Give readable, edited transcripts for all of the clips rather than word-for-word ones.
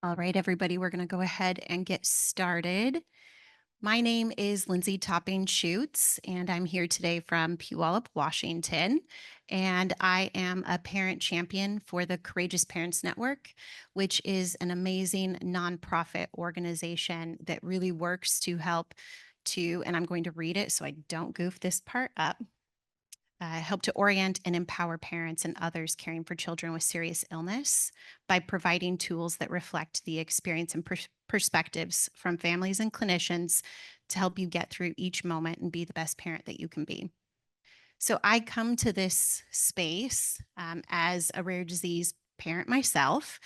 All right, everybody, we're going to go ahead and get started. My name is Lindsay Topping Schutz, and I'm here today from Puyallup, Washington. And I am a parent champion for the Courageous Parents Network, which is an amazing nonprofit organization that really works to help and I'm going to read it so I don't goof this part up, help to orient and empower parents and others caring for children with serious illness by providing tools that reflect the experience and perspectives from families and clinicians to help you get through each moment and be the best parent that you can be. So, I come to this space as a rare disease parent myself.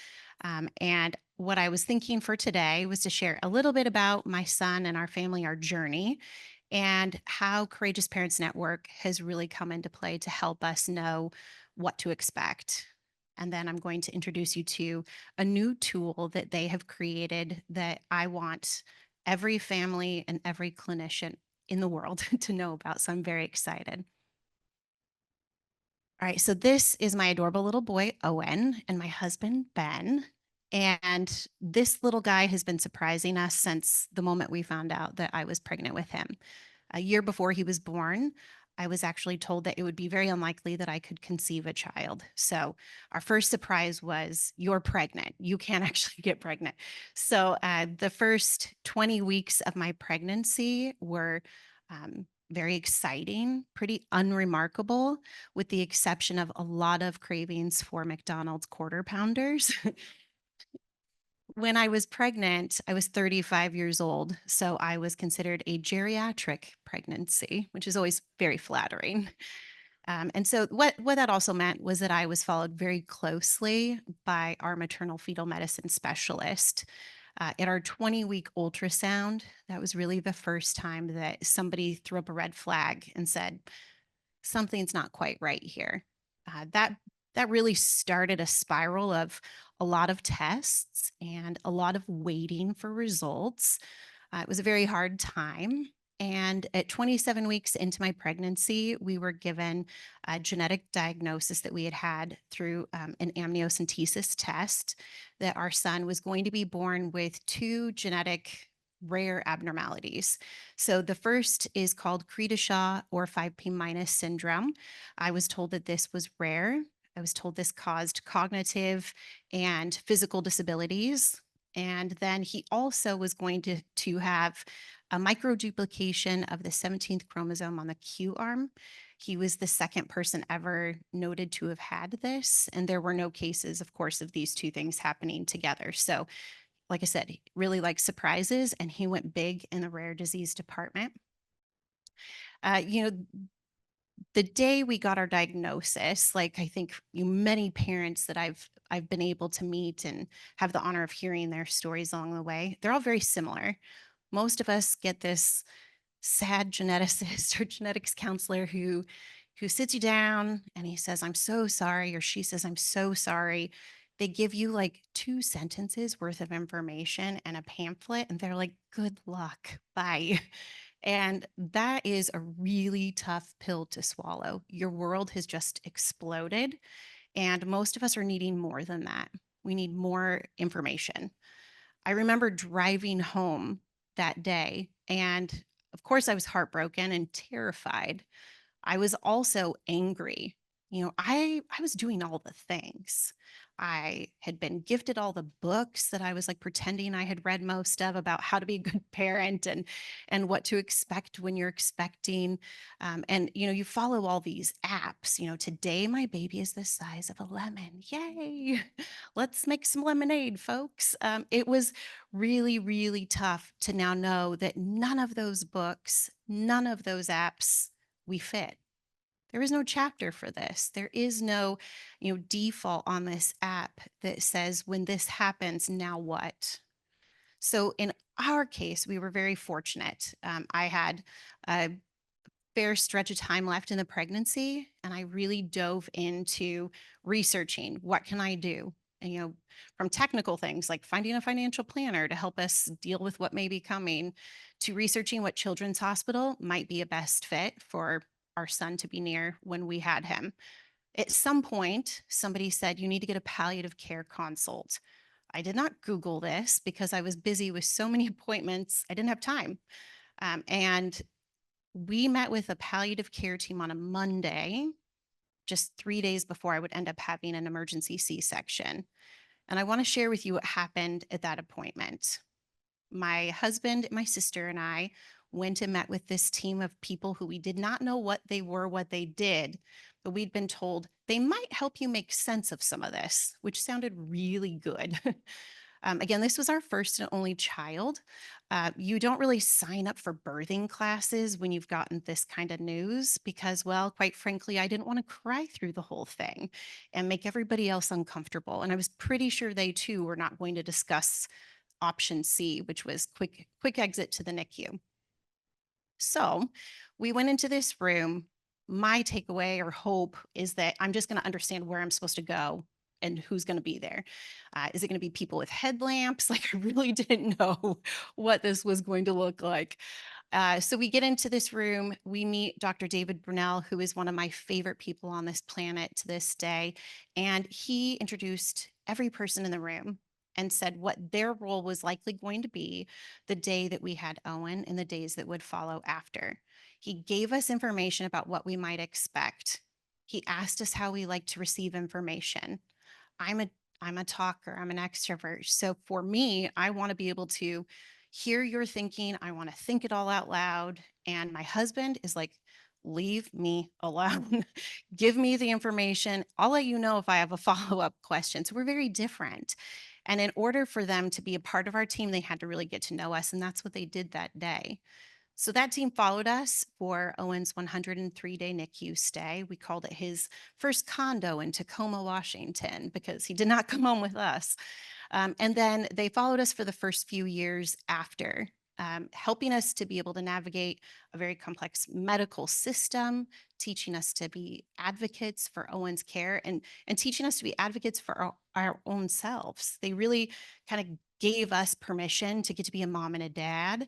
And what I was thinking for today was to share a little bit about my son and our family, our journey, and how Courageous Parents Network has really come into play to help us know what to expect. And then I'm going to introduce you to a new tool that they have created that I want every family and every clinician in the world to know about. So I'm very excited. All right, so this is my adorable little boy, Owen, and my husband, Ben. And this little guy has been surprising us since the moment we found out that I was pregnant with him. A year before he was born, I was actually told that it would be very unlikely that I could conceive a child. So our first surprise was, you're pregnant. You can't actually get pregnant. So the first 20 weeks of my pregnancy were very exciting, pretty unremarkable, with the exception of a lot of cravings for McDonald's quarter pounders. When I was pregnant, I was 35 years old, so I was considered a geriatric pregnancy, which is always very flattering. And so what that also meant was that I was followed very closely by our maternal fetal medicine specialist. At our 20-week ultrasound, that was really the first time that somebody threw up a red flag and said, something's not quite right here. That really started a spiral of a lot of tests and a lot of waiting for results. It was a very hard time. And at 27 weeks into my pregnancy, we were given a genetic diagnosis that we had had through an amniocentesis test that our son was going to be born with two genetic rare abnormalities. So the first is called Credishaw or 5p minus syndrome. I was told that this was rare. I was told this caused cognitive and physical disabilities. And then he also was going to have a microduplication of the 17th chromosome on the Q arm. He was the second person ever noted to have had this. And there were no cases, of course, of these two things happening together. So, like I said, he really likes surprises, and he went big in the rare disease department. Uh, you know, the day we got our diagnosis, like I think many parents that I've been able to meet and have the honor of hearing their stories along the way, they're all very similar. Most of us get this sad geneticist or genetics counselor who sits you down and he says, "I'm so sorry," or she says, "I'm so sorry." They give you like two sentences worth of information and a pamphlet, and they're like, "Good luck. Bye." And that is a really tough pill to swallow. Your world has just exploded, and most of us are needing more than that. We need more information. I remember driving home that day, and of course, I was heartbroken and terrified. I was also angry. I was doing all the things. I had been gifted all the books that I was like pretending I had read most of about how to be a good parent and what to expect when you're expecting. And you follow all these apps. Today my baby is the size of a lemon. Yay! Let's make some lemonade, folks. It was really, really tough to now know that none of those books, none of those apps we fit. There is no chapter for this. There is no, default on this app that says when this happens, now what? So in our case, we were very fortunate. I had a fair stretch of time left in the pregnancy, and I really dove into researching what can I do. And, from technical things like finding a financial planner to help us deal with what may be coming, to researching what children's hospital might be a best fit for our son to be near when we had him. At some point, somebody said, you need to get a palliative care consult. I did not Google this because I was busy with so many appointments. I didn't have time. And we met with a palliative care team on a Monday, just 3 days before I would end up having an emergency C-section. And I want to share with you what happened at that appointment. My husband, my sister, and I went and met with this team of people who we did not know what they were, what they did, but we'd been told they might help you make sense of some of this, which sounded really good. Again, this was our first and only child. You don't really sign up for birthing classes when you've gotten this kind of news because, well, quite frankly, I didn't want to cry through the whole thing and make everybody else uncomfortable. And I was pretty sure they too were not going to discuss option C, which was quick exit to the NICU. So we went into this room. My takeaway or hope is that I'm just going to understand where I'm supposed to go and who's going to be there. Is it going to be people with headlamps? Like, I really didn't know what this was going to look like. So we get into this room. We meet Dr. David Brunel, who is one of my favorite people on this planet to this day. And he introduced every person in the room and said what their role was likely going to be the day that we had Owen and the days that would follow after. He gave us information about what we might expect. He asked us how we like to receive information. I'm a I'm a talker, I'm an extrovert. So for me, I want to be able to hear your thinking. I want to think it all out loud. And my husband is like, leave me alone. Give me the information. I'll let you know if I have a follow-up question. So we're very different. And in order for them to be a part of our team, they had to really get to know us. And that's what they did that day. So that team followed us for Owen's 103-day NICU stay. We called it his first condo in Tacoma, Washington, because he did not come home with us. And then they followed us for the first few years after, helping us to be able to navigate a very complex medical system, teaching us to be advocates for Owen's care, and teaching us to be advocates for our own selves. They really kind of gave us permission to get to be a mom and a dad.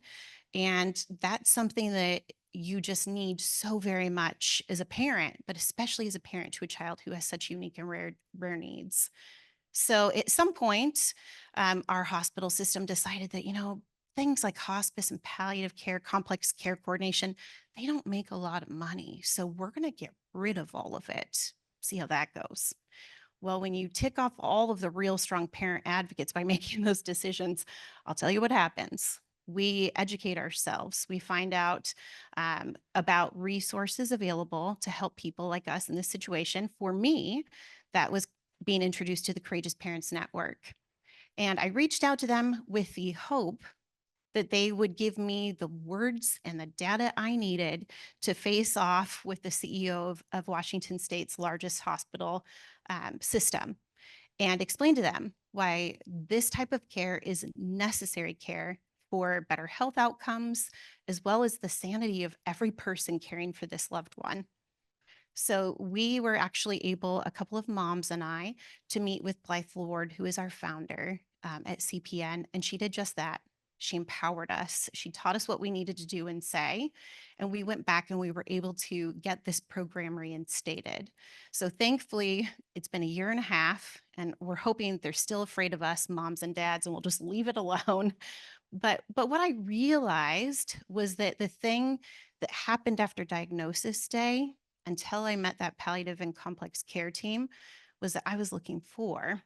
And that's something that you just need so very much as a parent, but especially as a parent to a child who has such unique and rare needs. So at some point, our hospital system decided that, things like hospice and palliative care, complex care coordination, they don't make a lot of money. So we're going to get rid of all of it. See how that goes. Well, when you tick off all of the real strong parent advocates by making those decisions, I'll tell you what happens. We educate ourselves. We find out about resources available to help people like us in this situation. For me, that was being introduced to the Courageous Parents Network. And I reached out to them with the hope that they would give me the words and the data I needed to face off with the CEO of Washington State's largest hospital system and explain to them why this type of care is necessary care for better health outcomes, as well as the sanity of every person caring for this loved one. So we were actually able, a couple of moms and I, to meet with Blythe Lord, who is our founder at CPN, and she did just that. She empowered us. She taught us what we needed to do and say, and we went back and we were able to get this program reinstated. So thankfully, it's been a year and a half, and we're hoping they're still afraid of us, moms and dads, and we'll just leave it alone. But what I realized was that the thing that happened after diagnosis day until I met that palliative and complex care team was that I was looking for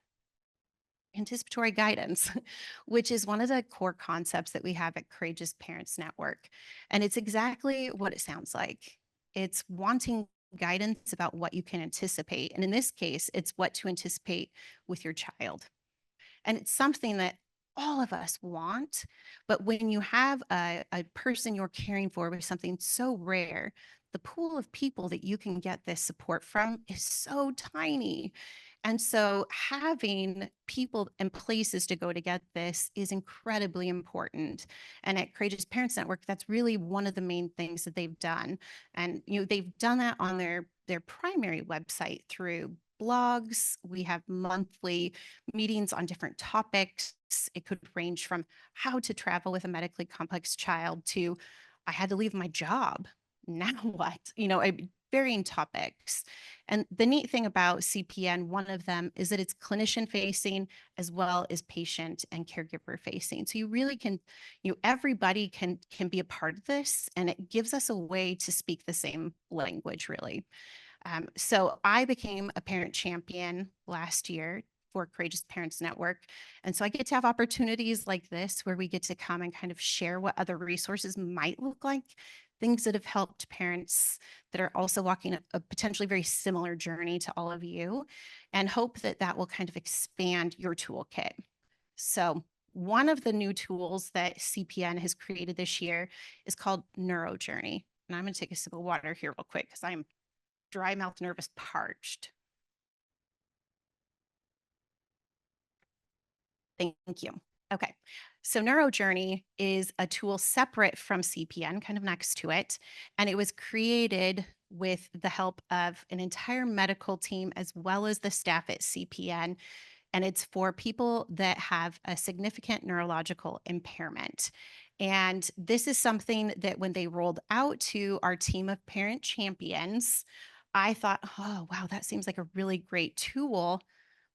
anticipatory guidance, which is one of the core concepts that we have at Courageous Parents Network. And it's exactly what it sounds like. It's wanting guidance about what you can anticipate. And in this case, it's what to anticipate with your child. And it's something that all of us want. But when you have a person you're caring for with something so rare, the pool of people that you can get this support from is so tiny. And so having people and places to go to get this is incredibly important. And at Courageous Parents Network, that's really one of the main things that they've done. And they've done that on their primary website through blogs. We have monthly meetings on different topics. It could range from how to travel with a medically complex child to I had to leave my job. Now what? varying topics. And the neat thing about CPN, one of them is that it's clinician facing as well as patient and caregiver facing. So you really can, everybody can be a part of this, and it gives us a way to speak the same language, really. So I became a parent champion last year for Courageous Parents Network. And so I get to have opportunities like this where we get to come and kind of share what other resources might look like, things that have helped parents that are also walking a potentially very similar journey to all of you, and hope that that will kind of expand your toolkit. So one of the new tools that CPN has created this year is called NeuroJourney. And I'm going to take a sip of water here real quick because I am dry mouth, nervous, parched. Thank you. Okay. So NeuroJourney is a tool separate from CPN, kind of next to it. And it was created with the help of an entire medical team as well as the staff at CPN. And it's for people that have a significant neurological impairment. And this is something that when they rolled out to our team of parent champions, I thought, oh, wow, that seems like a really great tool.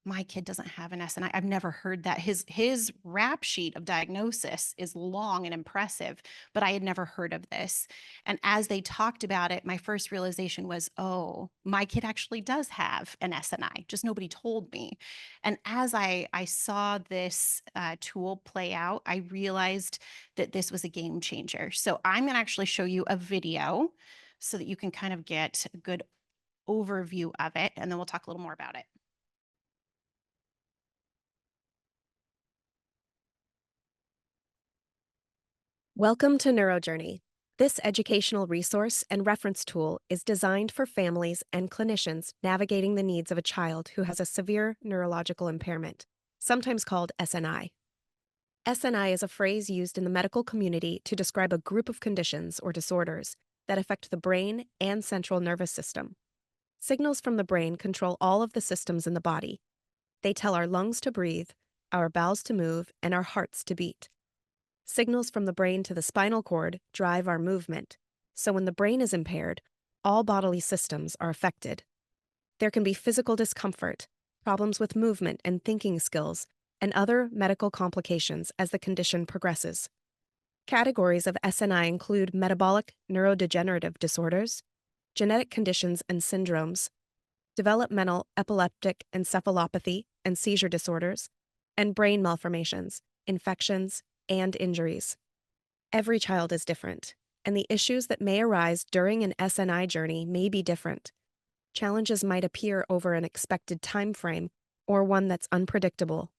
My kid doesn't have an SNI. I've never heard that. His rap sheet of diagnosis is long and impressive, but I had never heard of this. And as they talked about it, my first realization was, oh, my kid actually does have an SNI, just nobody told me. And as I saw this tool play out, I realized that this was a game changer. So I'm going to actually show you a video so that you can kind of get a good overview of it, and then we'll talk a little more about it. Welcome to NeuroJourney. This educational resource and reference tool is designed for families and clinicians navigating the needs of a child who has a severe neurological impairment, sometimes called SNI. SNI is a phrase used in the medical community to describe a group of conditions or disorders that affect the brain and central nervous system. Signals from the brain control all of the systems in the body. They tell our lungs to breathe, our bowels to move, and our hearts to beat. Signals from the brain to the spinal cord drive our movement. So when the brain is impaired, all bodily systems are affected. There can be physical discomfort, problems with movement and thinking skills, and other medical complications as the condition progresses. Categories of SNI include metabolic neurodegenerative disorders, genetic conditions and syndromes, developmental epileptic encephalopathy and seizure disorders, and brain malformations, infections, and injuries. Every child is different, and the issues that may arise during an SNI journey may be different. Challenges might appear over an expected time frame or one that's unpredictable.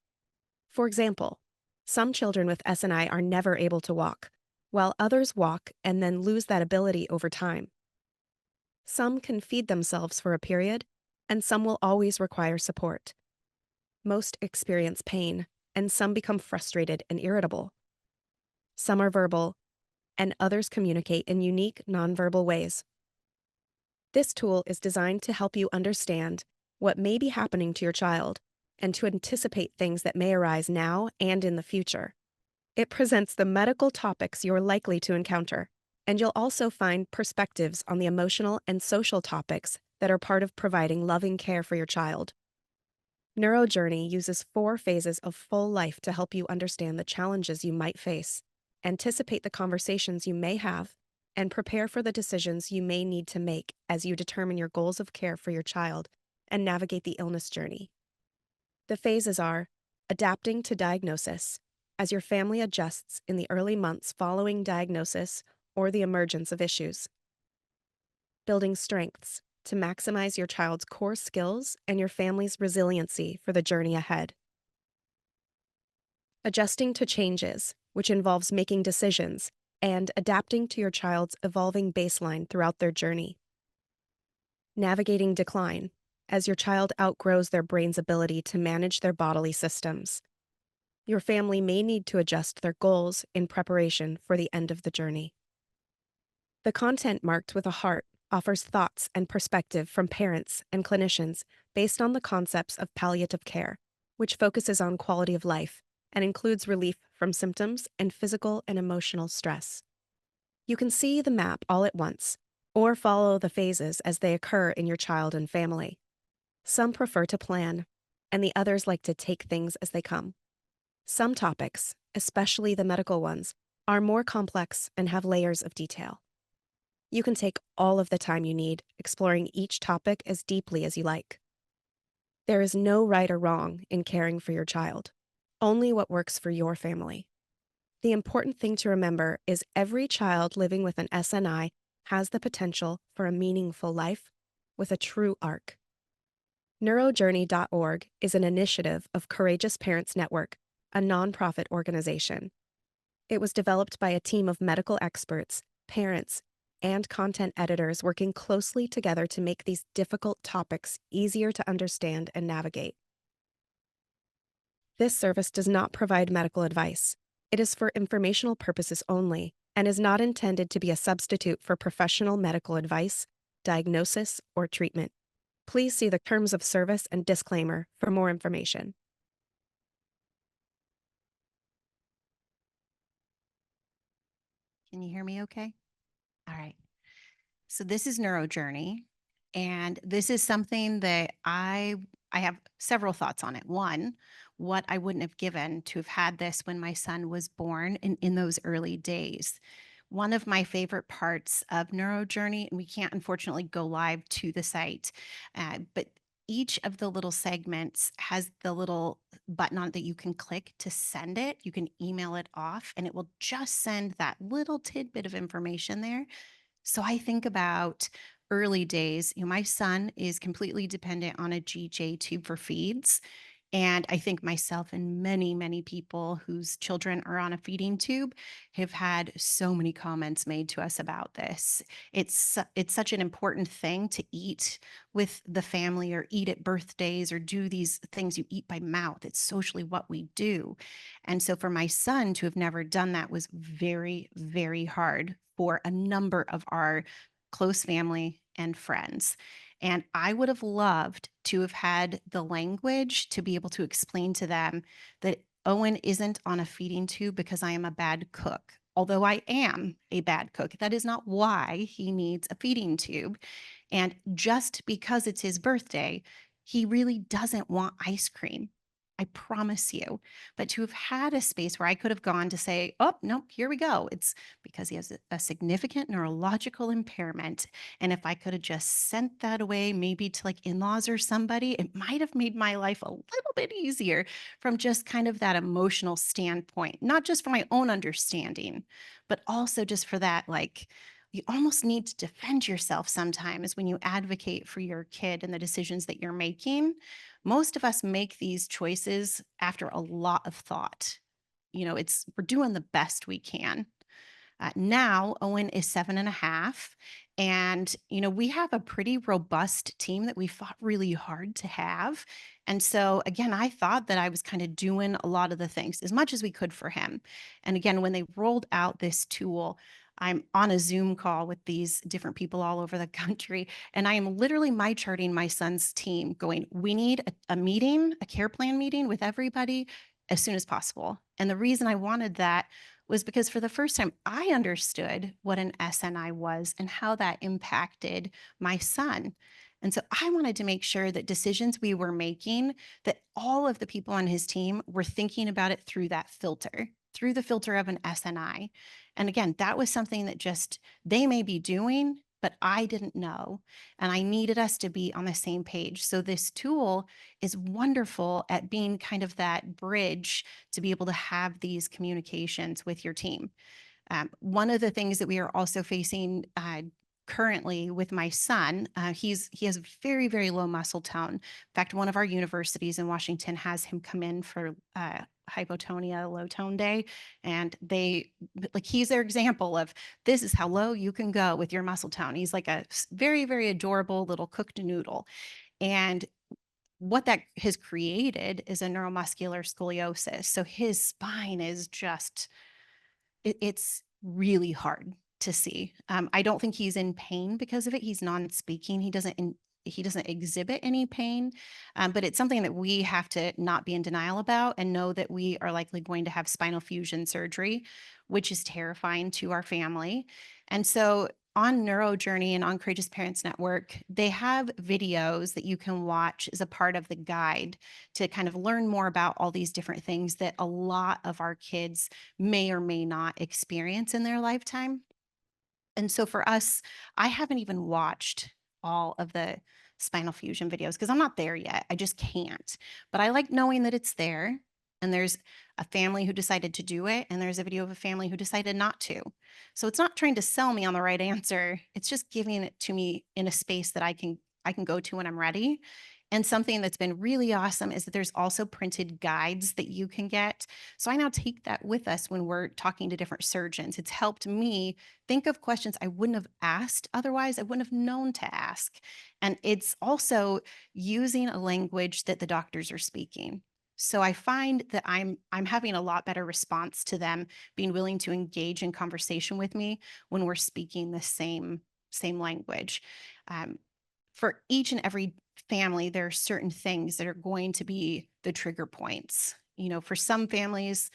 For example, some children with SNI are never able to walk, while others walk and then lose that ability over time. Some can feed themselves for a period, and some will always require support. Most experience pain, and some become frustrated and irritable. Some are verbal, and others communicate in unique nonverbal ways. This tool is designed to help you understand what may be happening to your child and to anticipate things that may arise now and in the future. It presents the medical topics you're likely to encounter, and you'll also find perspectives on the emotional and social topics that are part of providing loving care for your child. NeuroJourney uses 4 phases of full life to help you understand the challenges you might face, anticipate the conversations you may have, and prepare for the decisions you may need to make as you determine your goals of care for your child and navigate the illness journey. The phases are adapting to diagnosis, as your family adjusts in the early months following diagnosis or the emergence of issues. Building strengths, to maximize your child's core skills and your family's resiliency for the journey ahead. Adjusting to changes, which involves making decisions and adapting to your child's evolving baseline throughout their journey. Navigating decline, as your child outgrows their brain's ability to manage their bodily systems. Your family may need to adjust their goals in preparation for the end of the journey. The content marked with a heart offers thoughts and perspective from parents and clinicians based on the concepts of palliative care, which focuses on quality of life and includes relief from symptoms and physical and emotional stress. You can see the map all at once, or follow the phases as they occur in your child and family. Some prefer to plan, and the others like to take things as they come. Some topics, especially the medical ones, are more complex and have layers of detail. You can take all of the time you need, exploring each topic as deeply as you like. There is no right or wrong in caring for your child, only what works for your family. The important thing to remember is every child living with an SNI has the potential for a meaningful life with a true arc. Neurojourney.org is an initiative of Courageous Parents Network, a nonprofit organization. It was developed by a team of medical experts, parents, and content editors working closely together to make these difficult topics easier to understand and navigate. This service does not provide medical advice. It is for informational purposes only and is not intended to be a substitute for professional medical advice, diagnosis, or treatment. Please see the terms of service and disclaimer for more information. Can you hear me okay? All right. So this is NeuroJourney, and this is something that I have several thoughts on it. One, what I wouldn't have given to have had this when my son was born and in those early days. One of my favorite parts of NeuroJourney, and we can't unfortunately go live to the site, but each of the little segments has the little button on it that you can click to send it. You can email it off, and it will just send that little tidbit of information there. So I think about early days. My son is completely dependent on a GJ tube for feeds. And I think myself and many, many people whose children are on a feeding tube have had so many comments made to us about this. It's such an important thing to eat with the family or eat at birthdays or do these things you eat by mouth. It's socially what we do. And so for my son to have never done that was very, very hard for a number of our close family and friends. And I would have loved to have had the language to be able to explain to them that Owen isn't on a feeding tube because I am a bad cook. Although I am a bad cook, that is not why he needs a feeding tube. And just because it's his birthday, he really doesn't want ice cream. I promise you. But to have had a space where I could have gone to say, oh, no, here we go. It's because he has a significant neurological impairment. And if I could have just sent that away, maybe to like in laws or somebody, it might have made my life a little bit easier from just kind of that emotional standpoint, not just for my own understanding, but also just for that, like, you almost need to defend yourself sometimes when you advocate for your kid and the decisions that you're making. Most of us make these choices after a lot of thought. We're doing the best we can. Now Owen is 7.5. And, we have a pretty robust team that we fought really hard to have. And so, again, I thought that I was kind of doing a lot of the things as much as we could for him. And again, when they rolled out this tool, I'm on a Zoom call with these different people all over the country. And I am literally my charting my son's team going, we need a meeting, a care plan meeting with everybody as soon as possible. And the reason I wanted that was because for the first time, I understood what an SNI was and how that impacted my son. And so I wanted to make sure that decisions we were making, that all of the people on his team were thinking about it through that filter, through the filter of an SNI. And again, that was something that just they may be doing, but I didn't know. And I needed us to be on the same page. So this tool is wonderful at being kind of that bridge to be able to have these communications with your team. One of the things that we are also facing currently with my son, he has very, very low muscle tone. In fact, one of our universities in Washington has him come in for hypotonia low tone day, and he's their example of this is how low you can go with your muscle tone. He's like a very, very adorable little cooked noodle. And what that has created is a neuromuscular scoliosis. So his spine is just it's really hard to see. I don't think he's in pain because of it. He's non-speaking. He doesn't exhibit any pain, but it's something that we have to not be in denial about and know that we are likely going to have spinal fusion surgery, which is terrifying to our family. And so on NeuroJourney and on Courageous Parents Network, they have videos that you can watch as a part of the guide to kind of learn more about all these different things that a lot of our kids may or may not experience in their lifetime. And so for us, I haven't even watched all of the spinal fusion videos because I'm not there yet. I just can't. But I like knowing that it's there. And there's a family who decided to do it, and there's a video of a family who decided not to. So it's not trying to sell me on the right answer. It's just giving it to me in a space that I can go to when I'm ready. And something that's been really awesome is that there's also printed guides that you can get. So I now take that with us when we're talking to different surgeons. It's helped me think of questions I wouldn't have asked otherwise, I wouldn't have known to ask. And it's also using a language that the doctors are speaking. So I find that I'm having a lot better response to them being willing to engage in conversation with me when we're speaking the same language. Um, for each and every family, there are certain things that are going to be the trigger points. You know, for some families,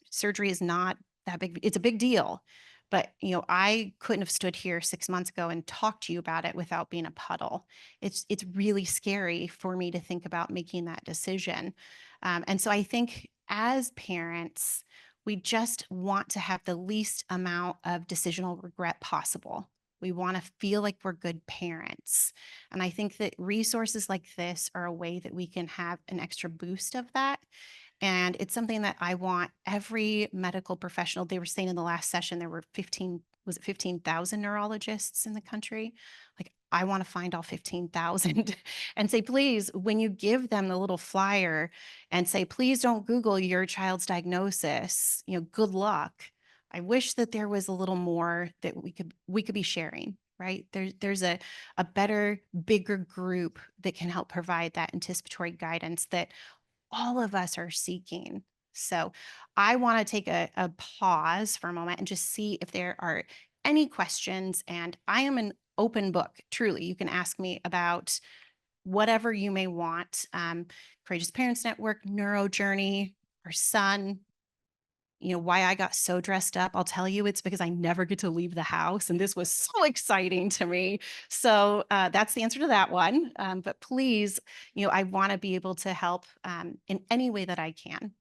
surgery is not that big. It's a big deal. But, I couldn't have stood here 6 months ago and talked to you about it without being a puddle. It's really scary for me to think about making that decision. And so I think as parents, we just want to have the least amount of decisional regret possible. We want to feel like we're good parents. And I think that resources like this are a way that we can have an extra boost of that. And it's something that I want every medical professional. They were saying in the last session there were 15, was it 15,000 neurologists in the country? Like, I want to find all 15,000 and say, please, when you give them the little flyer and say, please don't Google your child's diagnosis, good luck. I wish that there was a little more that we could be sharing, right? There's a better, bigger group that can help provide that anticipatory guidance that all of us are seeking. So I want to take a pause for a moment and just see if there are any questions. And I am an open book, truly. You can ask me about whatever you may want. Courageous Parents Network, Neuro Journey, our son, why I got so dressed up. I'll tell you, it's because I never get to leave the house. And this was so exciting to me. So that's the answer to that one. But please, I want to be able to help in any way that I can.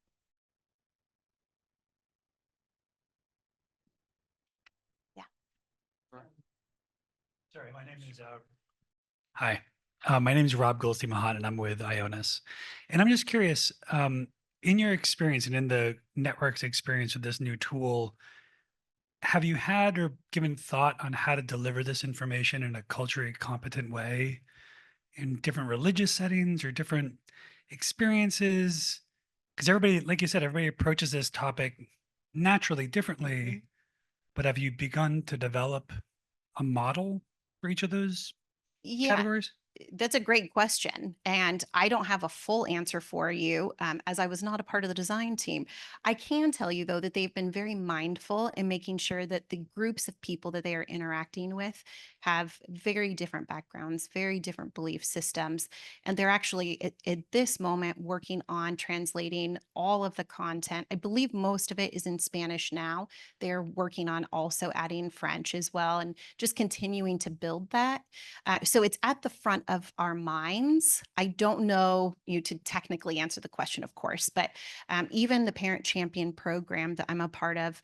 Yeah. Sorry, my name is Hi, my name is Rob Goldstein Mahan, and I'm with Ionis. And I'm just curious, in your experience and in the network's experience with this new tool, have you had or given thought on how to deliver this information in a culturally competent way in different religious settings or different experiences? Because everybody, like you said, everybody approaches this topic naturally differently, but have you begun to develop a model for each of those Yeah. categories? That's a great question. And I don't have a full answer for you, as I was not a part of the design team. I can tell you, though, that they've been very mindful in making sure that the groups of people that they are interacting with have very different backgrounds, very different belief systems. And they're actually, at this moment, working on translating all of the content. I believe most of it is in Spanish now. They're working on also adding French as well and just continuing to build that. So it's at the front of our minds. I don't know you to technically answer the question, of course, but even the Parent Champion program that I'm a part of,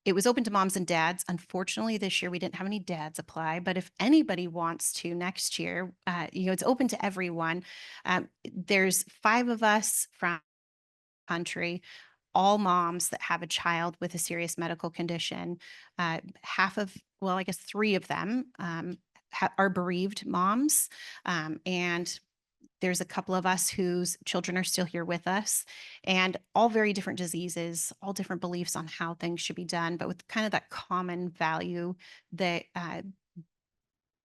it was open to moms and dads. Unfortunately, this year we didn't have any dads apply, but if anybody wants to next year, it's open to everyone. There's 5 of us from the country, all moms that have a child with a serious medical condition. I guess 3 of them are bereaved moms. And there's a couple of us whose children are still here with us, and all very different diseases, all different beliefs on how things should be done, but with kind of that common value that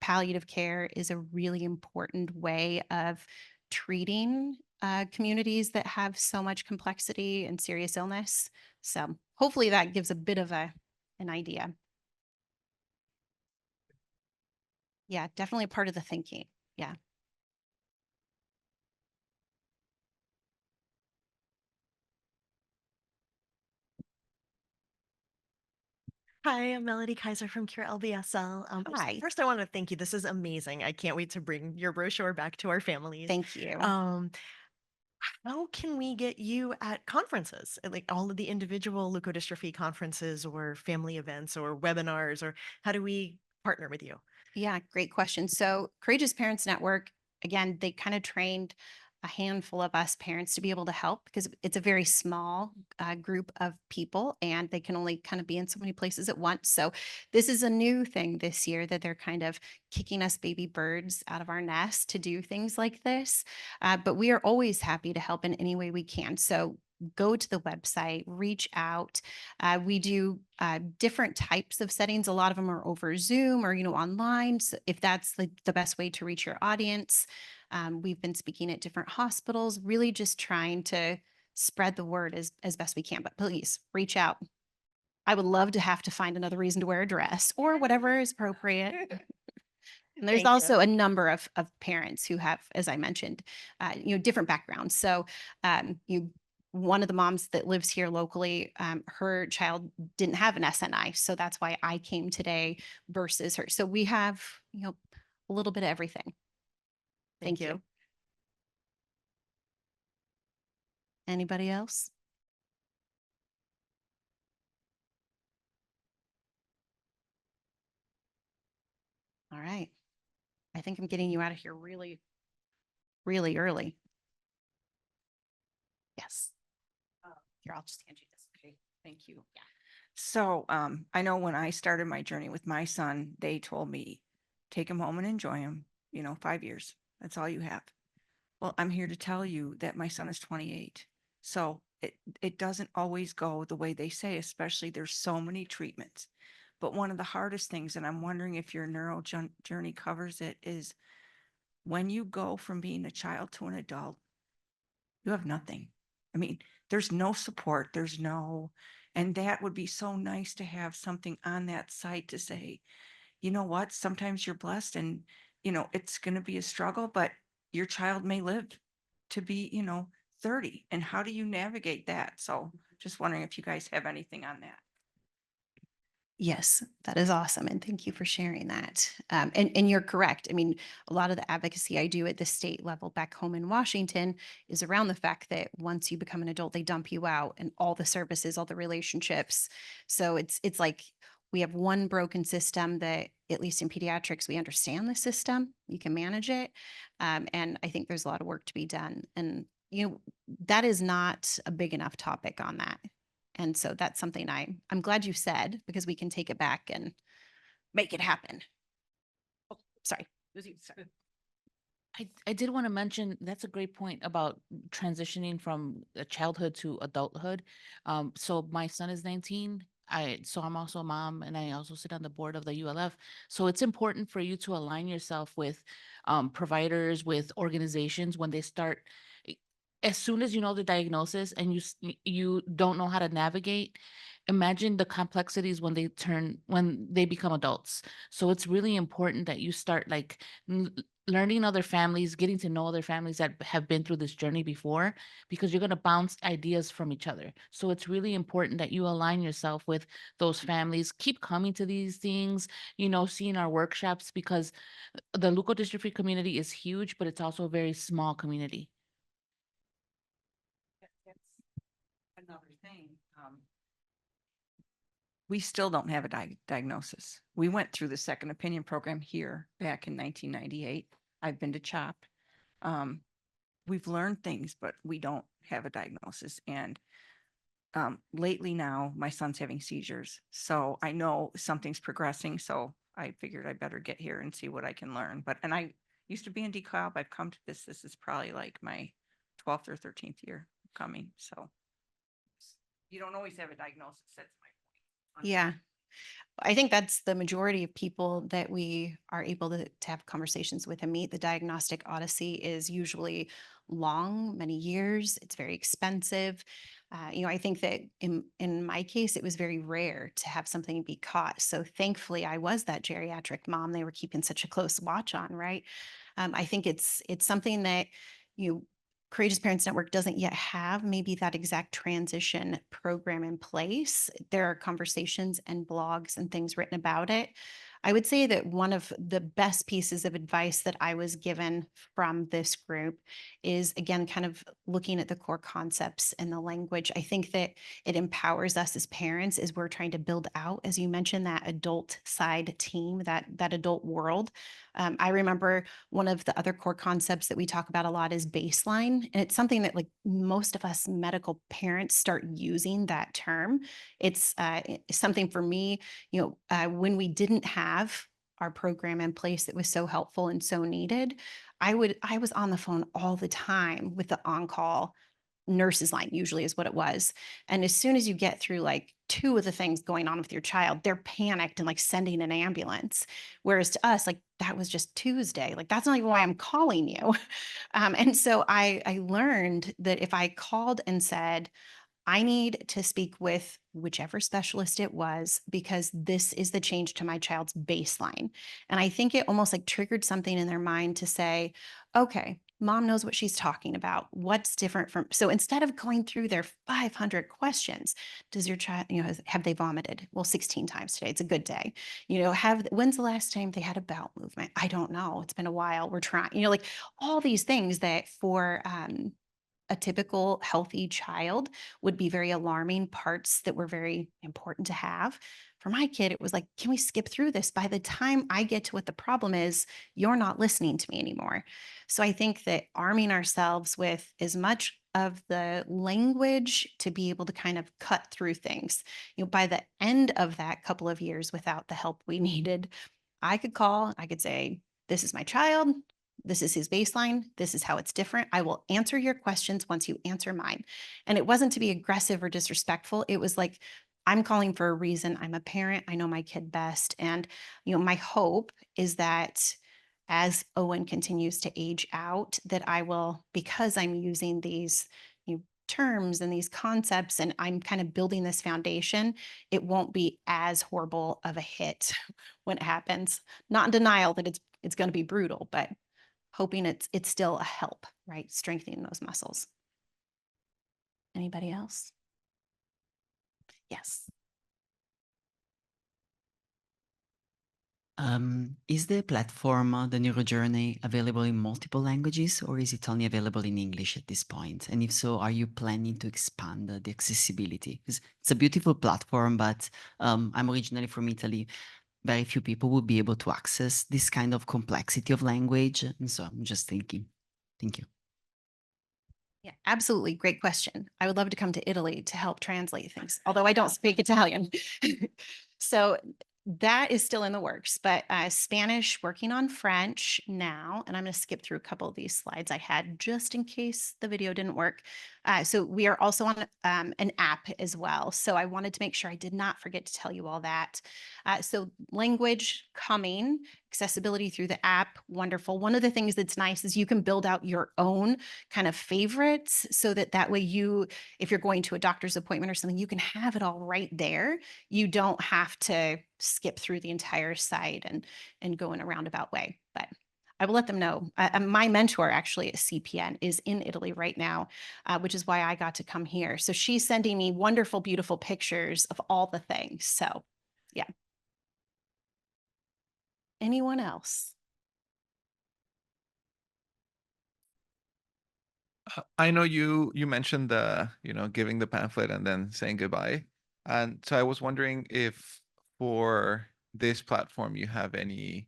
palliative care is a really important way of treating communities that have so much complexity and serious illness. So hopefully that gives a bit of an idea. Yeah, definitely a part of the thinking. Yeah. Hi, I'm Melody Kaiser from Cure LBSL. Hi. First, I want to thank you. This is amazing. I can't wait to bring your brochure back to our families. Thank you. Um, how can we get you at conferences, like all of the individual leukodystrophy conferences or family events or webinars, or how do we partner with you? Yeah, great question. So, Courageous Parents Network, again, they kind of trained a handful of us parents to be able to help because it's a very small group of people and they can only kind of be in so many places at once. So, this is a new thing this year that they're kind of kicking us baby birds out of our nest to do things like this. But we are always happy to help in any way we can. So, go to the website, reach out. We do different types of settings. A lot of them are over Zoom or online. So if that's the best way to reach your audience, we've been speaking at different hospitals, really just trying to spread the word as best we can. But please reach out. I would love to have to find another reason to wear a dress or whatever is appropriate. And there's Thank you. also a number of parents who have, as I mentioned, different backgrounds. So, you one of the moms that lives here locally, her child didn't have an SNI, so that's why I came today versus her. So we have, a little bit of everything. Thank Thank you. you. Anybody else? All right. I think I'm getting you out of here really, really early. Yes. Here, I'll just hand you this. Okay, thank you. Yeah. So, I know when I started my journey with my son, they told me, take him home and enjoy him, 5 years. That's all you have. Well, I'm here to tell you that my son is 28. So it doesn't always go the way they say, especially there's so many treatments. But one of the hardest things, and I'm wondering if your journey covers it, is when you go from being a child to an adult, you have nothing. I mean, there's no support, and that would be so nice to have something on that site to say, you know what, sometimes you're blessed and, it's going to be a struggle, but your child may live to be, 30. And how do you navigate that? So just wondering if you guys have anything on that. Yes, that is awesome. And thank you for sharing that. And you're correct. I mean, a lot of the advocacy I do at the state level back home in Washington is around the fact that once you become an adult, they dump you out and all the services, all the relationships. So it's like we have one broken system that, at least in pediatrics, we understand the system, you can manage it. And I think there's a lot of work to be done. And, that is not a big enough topic on that. And so that's something I'm glad you said because we can take it back and make it happen. Oh, sorry. I did want to mention that's a great point about transitioning from childhood to adulthood. So my son is 19. So I'm also a mom and I also sit on the board of the ULF. So it's important for you to align yourself with providers, with organizations when they start. As soon as you know the diagnosis and you don't know how to navigate, imagine the complexities when they become adults. So it's really important that you start like learning other families, getting to know other families that have been through this journey before, because you're going to bounce ideas from each other. So it's really important that you align yourself with those families. Keep coming to these things, seeing our workshops, because the leukodystrophy community is huge, but it's also a very small community. That's another thing. We still don't have a diagnosis. We went through the second opinion program here back in 1998. I've been to CHOP. We've learned things, but we don't have a diagnosis. And lately now, my son's having seizures. So I know something's progressing. So I figured I better get here and see what I can learn. And I used to be in DeKalb. I've come to this. This is probably like my 12th or 13th year coming. So you don't always have a diagnosis. That's my point. Yeah. I think that's the majority of people that we are able to have conversations with and meet. The diagnostic odyssey is usually long, many years. It's very expensive. I think that in my case, it was very rare to have something be caught. So thankfully, I was that geriatric mom they were keeping such a close watch on, right? I think it's something that you Courageous Parents Network doesn't yet have maybe that exact transition program in place. There are conversations and blogs and things written about it. I would say that one of the best pieces of advice that I was given from this group is, again, kind of looking at the core concepts and the language. I think that it empowers us as parents as we're trying to build out, as you mentioned, that adult side team, that adult world. I remember one of the other core concepts that we talk about a lot is baseline. And it's something that, like, most of us medical parents start using that term. It's something for me, when we didn't have our program in place that was so helpful and so needed, I was on the phone all the time with the on-call nurses line, usually is what it was. And as soon as you get through like two of the things going on with your child, they're panicked and like sending an ambulance. Whereas to us, like, that was just Tuesday. Like, that's not even why I'm calling you. And so I learned that if I called and said, I need to speak with whichever specialist it was because this is the change to my child's baseline. And I think it almost like triggered something in their mind to say, okay, mom knows what she's talking about. What's different from, so instead of going through their 500 questions, does your child, have they vomited? Well, 16 times today. It's a good day. When's the last time they had a bowel movement? I don't know. It's been a while. We're trying, like all these things that for, a typical healthy child would be very alarming parts that were very important to have. For my kid, it was like, can we skip through this? By the time I get to what the problem is, you're not listening to me anymore. So I think that arming ourselves with as much of the language to be able to kind of cut through things, by the end of that couple of years without the help we needed, I could call, I could say, this is my child. This is his baseline. This is how it's different. I will answer your questions once you answer mine. And it wasn't to be aggressive or disrespectful. It was like, I'm calling for a reason. I'm a parent. I know my kid best. And, my hope is that as Owen continues to age out, that I will, because I'm using these terms and these concepts and I'm kind of building this foundation, it won't be as horrible of a hit when it happens. Not in denial that it's going to be brutal, but hoping it's still a help, right? Strengthening those muscles. Anybody else? Yes. Is the platform, the Neurojourney, available in multiple languages or is it only available in English at this point? And if so, are you planning to expand the accessibility? Because it's a beautiful platform, but I'm originally from Italy. Very few people will be able to access this kind of complexity of language. And so I'm just thinking, thank you. Yeah, absolutely. Great question. I would love to come to Italy to help translate things, although I don't speak Italian. So that is still in the works, but Spanish, working on French now. And I'm going to skip through a couple of these slides I had just in case the video didn't work. So we are also on an app as well. So I wanted to make sure I did not forget to tell you all that. So language coming, accessibility through the app, wonderful. One of the things that's nice is you can build out your own kind of favorites so that way if you're going to a doctor's appointment or something, you can have it all right there. You don't have to skip through the entire site and go in a roundabout way. But I will let them know. My mentor actually at CPN is in Italy right now, which is why I got to come here. So she's sending me wonderful, beautiful pictures of all the things. So yeah. Anyone else? I know you mentioned the, giving the pamphlet and then saying goodbye. And so I was wondering if for this platform you have any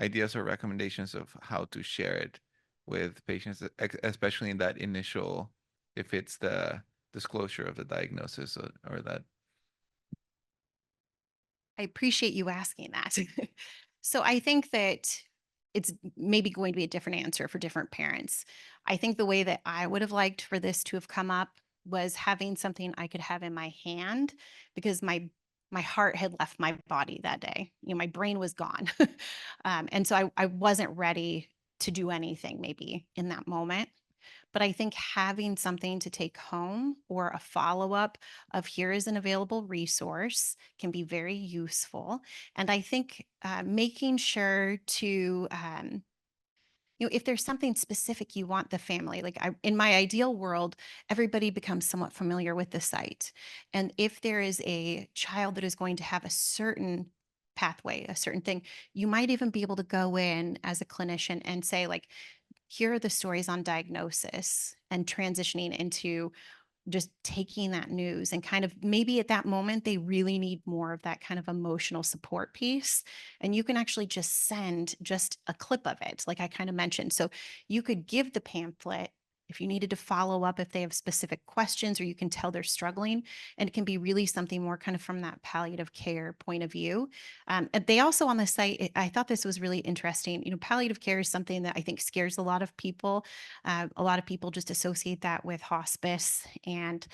ideas or recommendations of how to share it with patients, especially in that initial, if it's the disclosure of the diagnosis or that. I appreciate you asking that. So I think that it's maybe going to be a different answer for different parents. I think the way that I would have liked for this to have come up was having something I could have in my hand because my heart had left my body that day. My brain was gone. And so I wasn't ready to do anything maybe in that moment. But I think having something to take home or a follow up of here is an available resource can be very useful. And I think making sure to if there's something specific you want the family, like in my ideal world, everybody becomes somewhat familiar with the site. And if there is a child that is going to have a certain pathway, a certain thing, you might even be able to go in as a clinician and say, like, here are the stories on diagnosis and transitioning into just taking that news and kind of maybe at that moment they really need more of that kind of emotional support piece, and you can actually just send just a clip of it like I kind of mentioned. So you could give the pamphlet if you needed to follow up if they have specific questions or you can tell they're struggling, and it can be really something more kind of from that palliative care point of view. And they also on the site, I thought this was really interesting. Palliative care is something that I think scares a lot of people. A lot of people just associate that with hospice. And,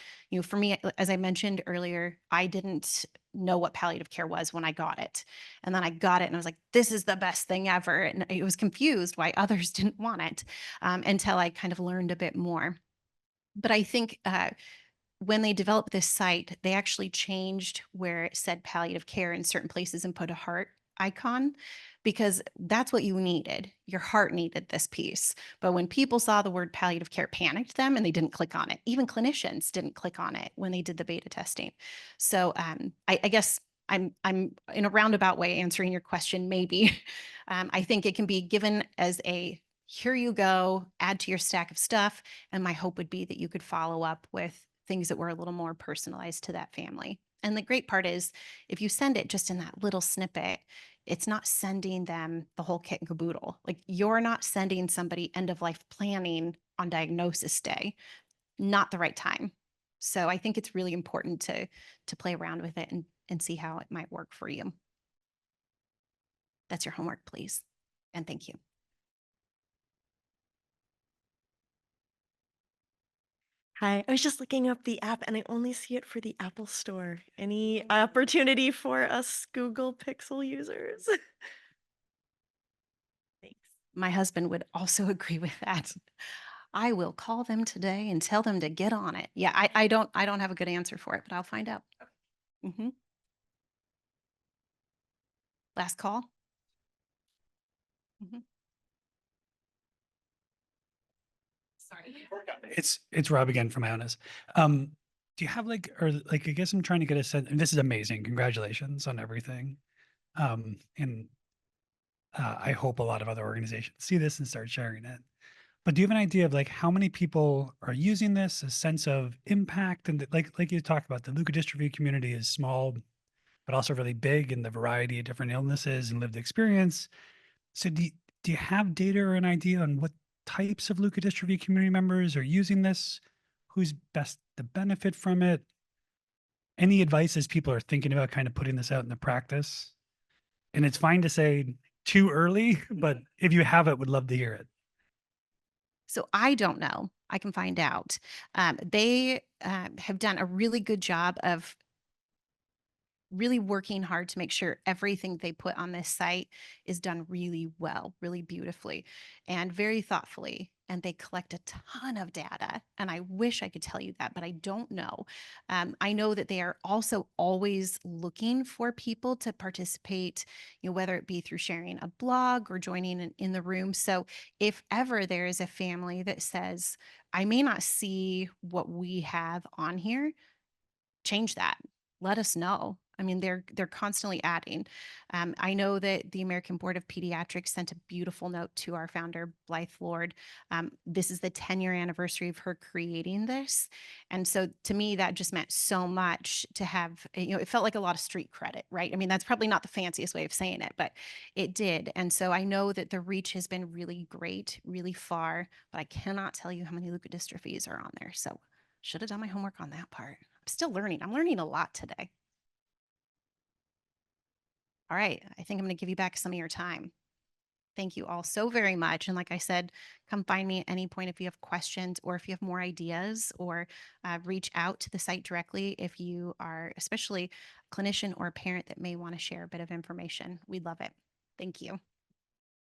for me, as I mentioned earlier, I didn't know what palliative care was when I got it. And then I got it and I was like, this is the best thing ever. And I was confused why others didn't want it until I kind of learned a bit more. But I think when they developed this site, they actually changed where it said palliative care in certain places and put a heart icon because that's what you needed. Your heart needed this piece. But when people saw the word palliative care, panicked them and they didn't click on it. Even clinicians didn't click on it when they did the beta testing. So I guess I'm in a roundabout way answering your question, maybe. I think it can be given as a here you go, add to your stack of stuff. And my hope would be that you could follow up with things that were a little more personalized to that family. And the great part is if you send it just in that little snippet, it's not sending them the whole kit and caboodle. Like you're not sending somebody end of life planning on diagnosis day, not the right time. So I think it's really important to play around with it and see how it might work for you. That's your homework, please. And thank you. Hi, I was just looking up the app and I only see it for the Apple Store. Any opportunity for us Google Pixel users? Thanks. My husband would also agree with that. I will call them today and tell them to get on it. Yeah, I don't have a good answer for it, but I'll find out. Mhm. Last call. Mhm. Sorry. It's Rob again from Ionis. Do you have I guess I'm trying to get a sense, and this is amazing. Congratulations on everything. And I hope a lot of other organizations see this and start sharing it. But do you have an idea of how many people are using this, a sense of impact? And like you talked about, the leukodystrophy community is small, but also really big in the variety of different illnesses and lived experience. So do you have data or an idea on what types of leukodystrophy community members are using this? Who's best to benefit from it? Any advice as people are thinking about kind of putting this out in the practice? And it's fine to say too early, but if you have it, would love to hear it. So I don't know. I can find out. They have done a really good job of really working hard to make sure everything they put on this site is done really well, really beautifully, and very thoughtfully. And they collect a ton of data. And I wish I could tell you that, but I don't know. I know that they are also always looking for people to participate, whether it be through sharing a blog or joining in the room. So if ever there is a family that says, I may not see what we have on here, change that. Let us know. I mean, they're constantly adding. I know that the American Board of Pediatrics sent a beautiful note to our founder, Blythe Lord. This is the 10-year anniversary of her creating this. And so to me, that just meant so much to have, it felt like a lot of street credit, right? I mean, that's probably not the fanciest way of saying it, but it did. And so I know that the reach has been really great, really far, but I cannot tell you how many leukodystrophies are on there. So should have done my homework on that part. I'm still learning. I'm learning a lot today. All right. I think I'm going to give you back some of your time. Thank you all so very much. And like I said, come find me at any point if you have questions or if you have more ideas, or reach out to the site directly if you are especially a clinician or a parent that may want to share a bit of information. We'd love it. Thank you.